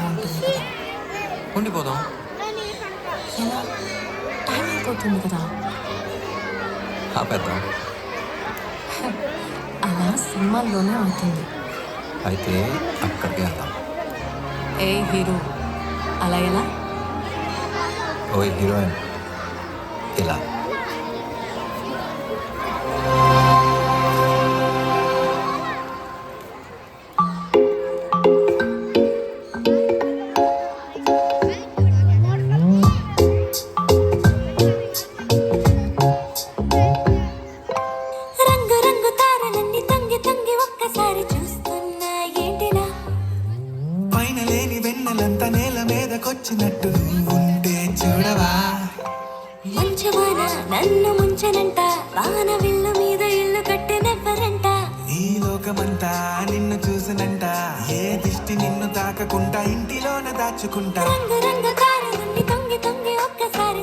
బాగుంటుంది కదా. ఉండిపోదాం. ఎలా? టైం అయిపోతుంది కదా. ఆపేద్దాం. అలా సినిమాల్లోనే అవుతుంది. అయితే అక్కడికి వెళ్దాం. ఏ హీరో అలా ఎలా? ఓ హీరోయిన్ ఇలా. రంగు రంగు తారలన్నీ తొంగి తొంగి ఒక్కసారి చూస్తున్నా ఏంటిలా? పైన లేని వెన్నెలంతా నేల మీదకొచ్చినట్టు ఉంటే చూడవా. మంచువాన నన్ను ముంచనంట, వాన విల్లు మీద ఇల్లు కట్టినెవ్వరంట. ఈ లోకమంతా నిన్ను చూసినంట, ఏ దిష్టి నిన్ను తాకకుండా ఇంటిలోన దాచుకుంటా. రంగు రంగు తారలన్నీ తొంగి తొంగి ఒక్కసారి